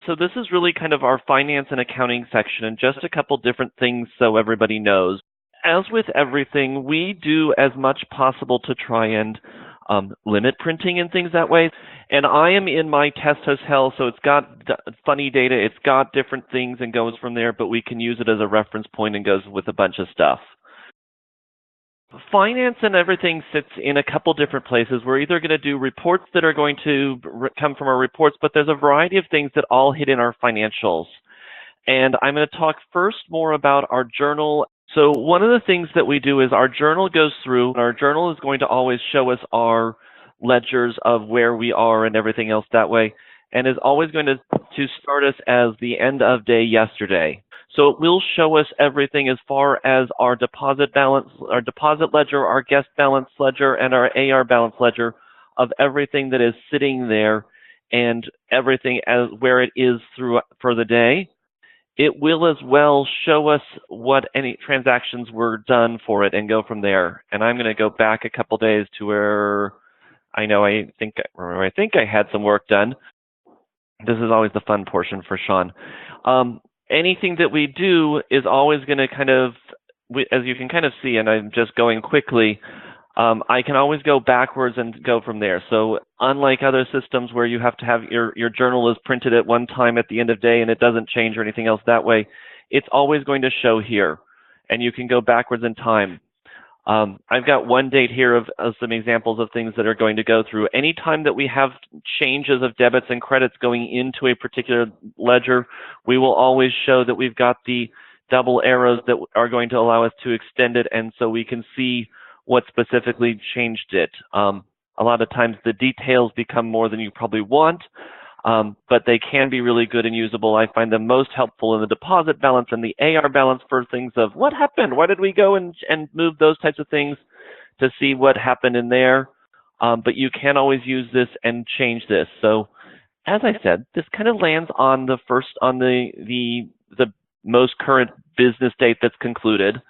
So this is really kind of our finance and accounting section, and just a couple different things so everybody knows. As with everything, we do as much possible to try and limit printing and things that way. And I am in my test hotel, so it's got funny data, it's got different things and goes from there, but we can use it as a reference point and goes with a bunch of stuff. Finance and everything sits in a couple different places. We're either going to do reports that are going to come from our reports, but there's a variety of things that all hit in our financials. And I'm going to talk first more about our journal. So one of the things that we do is our journal goes through. Our journal is going to always show us our ledgers of where we are and everything else that way, and is always going to start us as the end of day yesterday. So it will show us everything as far as our deposit balance, our deposit ledger, our guest balance ledger, and our AR balance ledger of everything that is sitting there and everything as where it is through for the day. It will as well show us what any transactions were done for it and go from there. And I'm going to go back a couple days to where I think I had some work done. This is always the fun portion for Sean. Anything that we do is always going to kind of, as you can kind of see, and I'm just going quickly, I can always go backwards and go from there. So unlike other systems where you have to have your journal is printed at one time at the end of day and it doesn't change or anything else that way, it's always going to show here. And you can go backwards in time. I've got one date here of some examples of things that are going to go through. Anytime that we have changes of debits and credits going into a particular ledger, we will always show that we've got the double arrows that are going to allow us to extend it, and so we can see what specifically changed it. A lot of times the details become more than you probably want, but they can be really good and usable. I find them most helpful in the deposit balance and the AR balance for things of what happened, why did we go and move those types of things to see what happened in there. But you can always use this and change this. So as I said, this kind of lands on the first, on the most current business date that's concluded,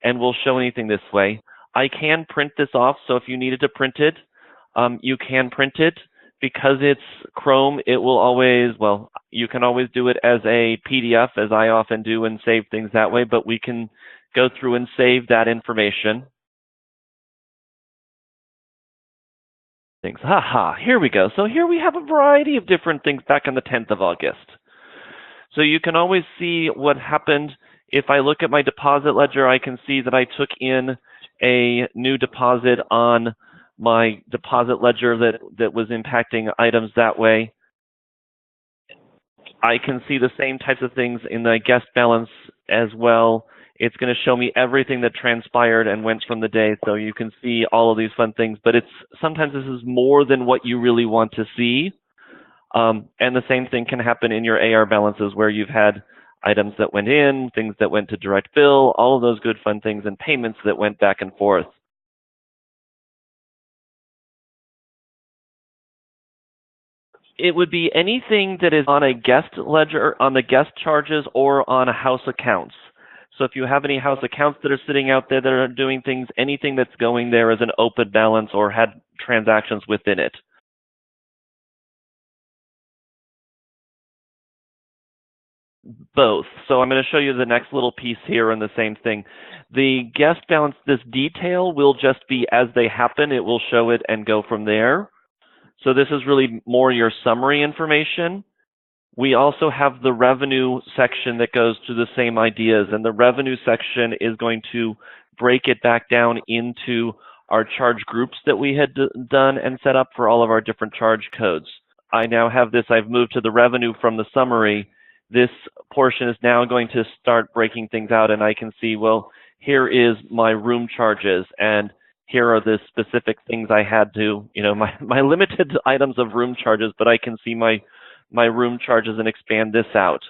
and we'll show anything this way. I can print this off, so if you needed to print it, you can print it. Because it's Chrome, it will always, well, you can always do it as a PDF, as I often do, and save things that way, but we can go through and save that information. Here we go. So here we have a variety of different things back on the 10th of August. So you can always see what happened. If I look at my deposit ledger, I can see that I took in a new deposit on my deposit ledger that was impacting items that way. I can see the same types of things in the guest balance as well. It's going to show me everything that transpired and went from the day, so you can see all of these fun things. But sometimes this is more than what you really want to see. And the same thing can happen in your AR balances where you've had items that went in, things that went to direct bill, all of those good fun things, and payments that went back and forth. It would be anything that is on a guest ledger, on the guest charges, or on a house accounts. So if you have any house accounts that are sitting out there that are doing things, anything that's going there as an open balance or had transactions within it. Both. So I'm going to show you the next little piece here and the same thing. The guest balance, this detail will just be as they happen. It will show it and go from there. So this is really more your summary information. We also have the revenue section that goes to the same ideas, and the revenue section is going to break it back down into our charge groups that we had done and set up for all of our different charge codes. I now have this, I've moved to the revenue from the summary. This portion is now going to start breaking things out, and I can see, well, here is my room charges, and here are the specific things I had to, my limited items of room charges, but I can see my room charges and expand this out.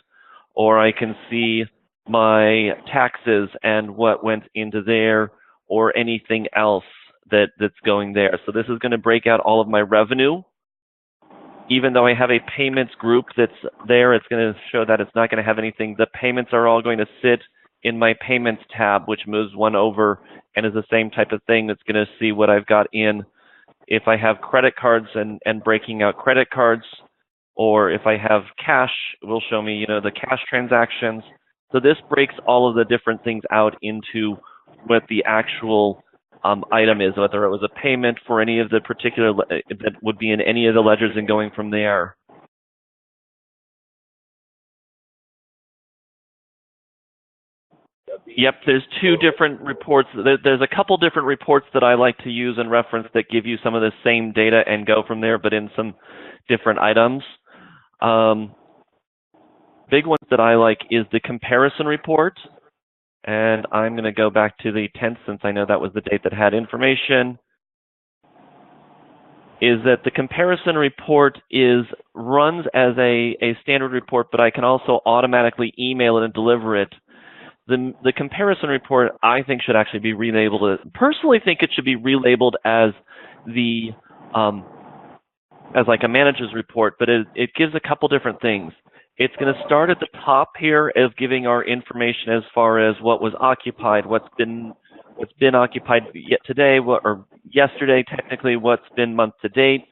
Or I can see my taxes and what went into there, or anything else that's going there. So this is going to break out all of my revenue. Even though I have a payments group that's there, it's going to show that it's not going to have anything. The payments are all going to sit in my payments tab, which moves one over and is the same type of thing. That's going to see what I've got in. If I have credit cards and breaking out credit cards, Or if I have cash, it will show me, the cash transactions. So this breaks all of the different things out into what the actual item is, whether it was a payment for any of the particular, that would be in any of the ledgers and going from there. Yep, there's two different reports. There's a couple different reports that I like to use and reference that give you some of the same data and go from there, but in some different items. Big one that I like is the comparison report. And I'm going to go back to the 10th since I know that was the date that had information. Is that the comparison report runs as a standard report, but I can also automatically email it and deliver it. The comparison report, I think, should actually be relabeled. Personally, think it should be relabeled as as like a manager's report, but it gives a couple different things. It's going to start at the top here as giving our information as far as what was occupied, what's been occupied yet today, or yesterday, technically, what's been month to date.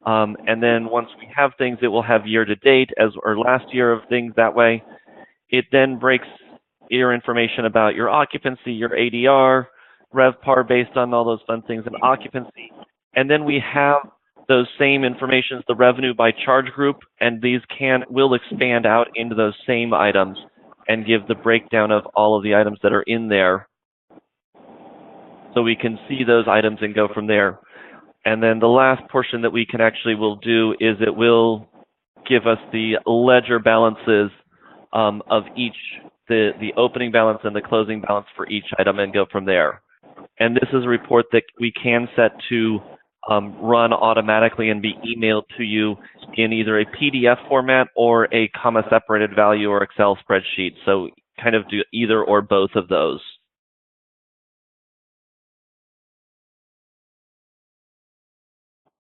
And then once we have things, it will have year to date or last year of things that way. It then breaks your information about your occupancy, your ADR, RevPAR based on all those fun things, and occupancy. And then we have those same information, the revenue by charge group, and these will expand out into those same items and give the breakdown of all of the items that are in there. So we can see those items and go from there. And then the last portion that we can actually will do is it will give us the ledger balances of each, the opening balance and the closing balance for each item and go from there. And this is a report that we can set to run automatically and be emailed to you in either a PDF format or a comma-separated value or Excel spreadsheet. So kind of do either or both of those.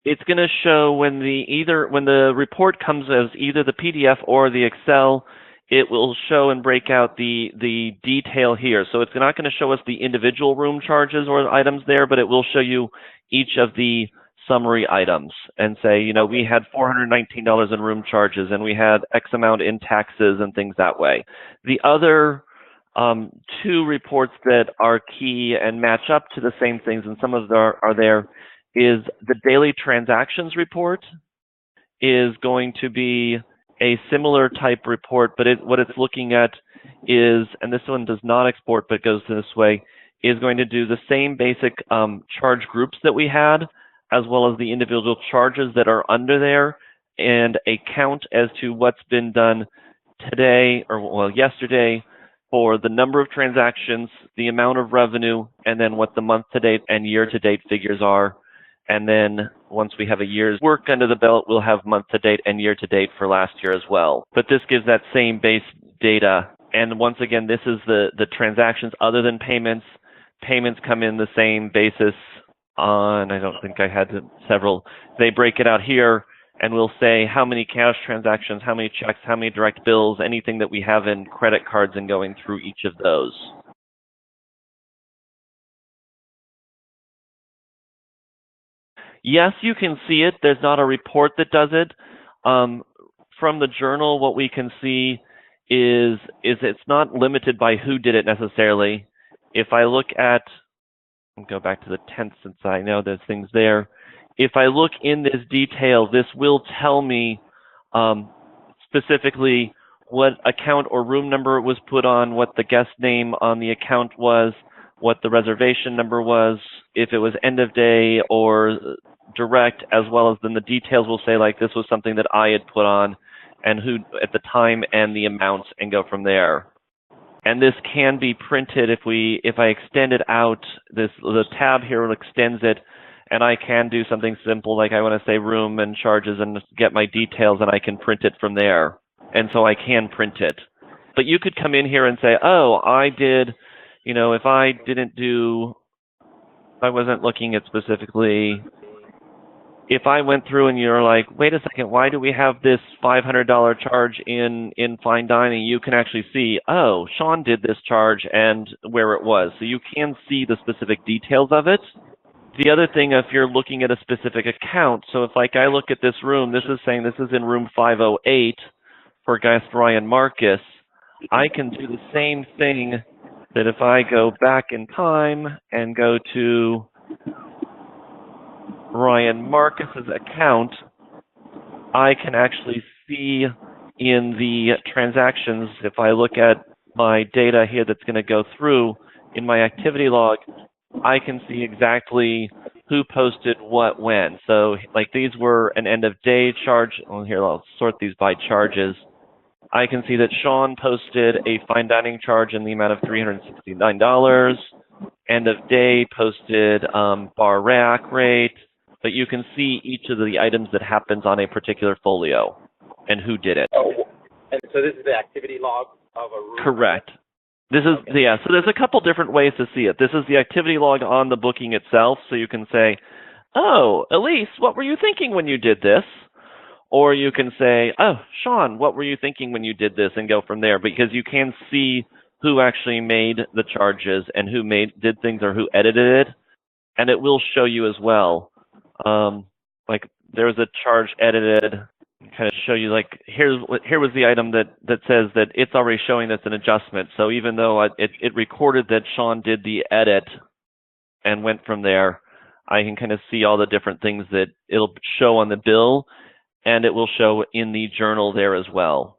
It's going to show when the report comes as either the PDF or the Excel, it will show and break out the detail here. So it's not going to show us the individual room charges or items there, but it will show you each of the summary items and say, we had $419 in room charges and we had X amount in taxes and things that way. The other two reports that are key and match up to the same things, and some of them are there, is the daily transactions report is going to be a similar type report, but what it's looking at is, and this one does not export but goes this way, is going to do the same basic charge groups that we had, as well as the individual charges that are under there, and a count as to what's been done today, or yesterday, for the number of transactions, the amount of revenue, and then what the month-to-date and year-to-date figures are. And then once we have a year's work under the belt, we'll have month-to-date and year-to-date for last year as well. But this gives that same base data. And once again, this is the transactions other than payments. Payments come in the same basis on, I don't think I had several. They break it out here, and we'll say how many cash transactions, how many checks, how many direct bills, anything that we have in credit cards, and going through each of those. Yes, you can see it. There's not a report that does it. From the journal, what we can see is it's not limited by who did it necessarily. If I look at, I'll go back to the 10th since I know there's things there. If I look in this detail, this will tell me specifically what account or room number was put on, what the guest name on the account was, what the reservation number was, if it was end of day or direct, as well as then the details will say, like, this was something that I had put on and who at the time and the amounts, and go from there. And this can be printed if I extend it out, the tab here extends it, and I can do something simple like I want to say room and charges and get my details, and I can print it from there. And so I can print it. But you could come in here and say, oh, I did, if I didn't do, I wasn't looking at specifically, if I went through and you're like, wait a second, why do we have this $500 charge in fine dining? You can actually see, oh, Sean did this charge and where it was. So you can see the specific details of it. The other thing, if you're looking at a specific account, so if like I look at this room, this is saying this is in room 508 for guest Ryan Marcus, I can do the same thing that if I go back in time and go to Ryan Marcus's account, I can actually see in the transactions, if I look at my data here that's going to go through in my activity log, I can see exactly who posted what when. So like these were an end of day charge. Well, here, I'll sort these by charges. I can see that Sean posted a fine dining charge in the amount of $369. End of day posted bar rack rate, but you can see each of the items that happens on a particular folio and who did it. Oh, and so this is the activity log of a room? Correct. This is, okay. Yeah, so there's a couple different ways to see it. This is the activity log on the booking itself, so you can say, oh, Elise, what were you thinking when you did this? Or you can say, oh, Sean, what were you thinking when you did this, and go from there, because you can see who actually made the charges and who did things or who edited it, and it will show you as well. Like there's a charge edited, kind of show you like here was the item that says that it's already showing that's an adjustment. So even though it recorded that Sean did the edit and went from there, I can kind of see all the different things that it'll show on the bill, and it will show in the journal there as well.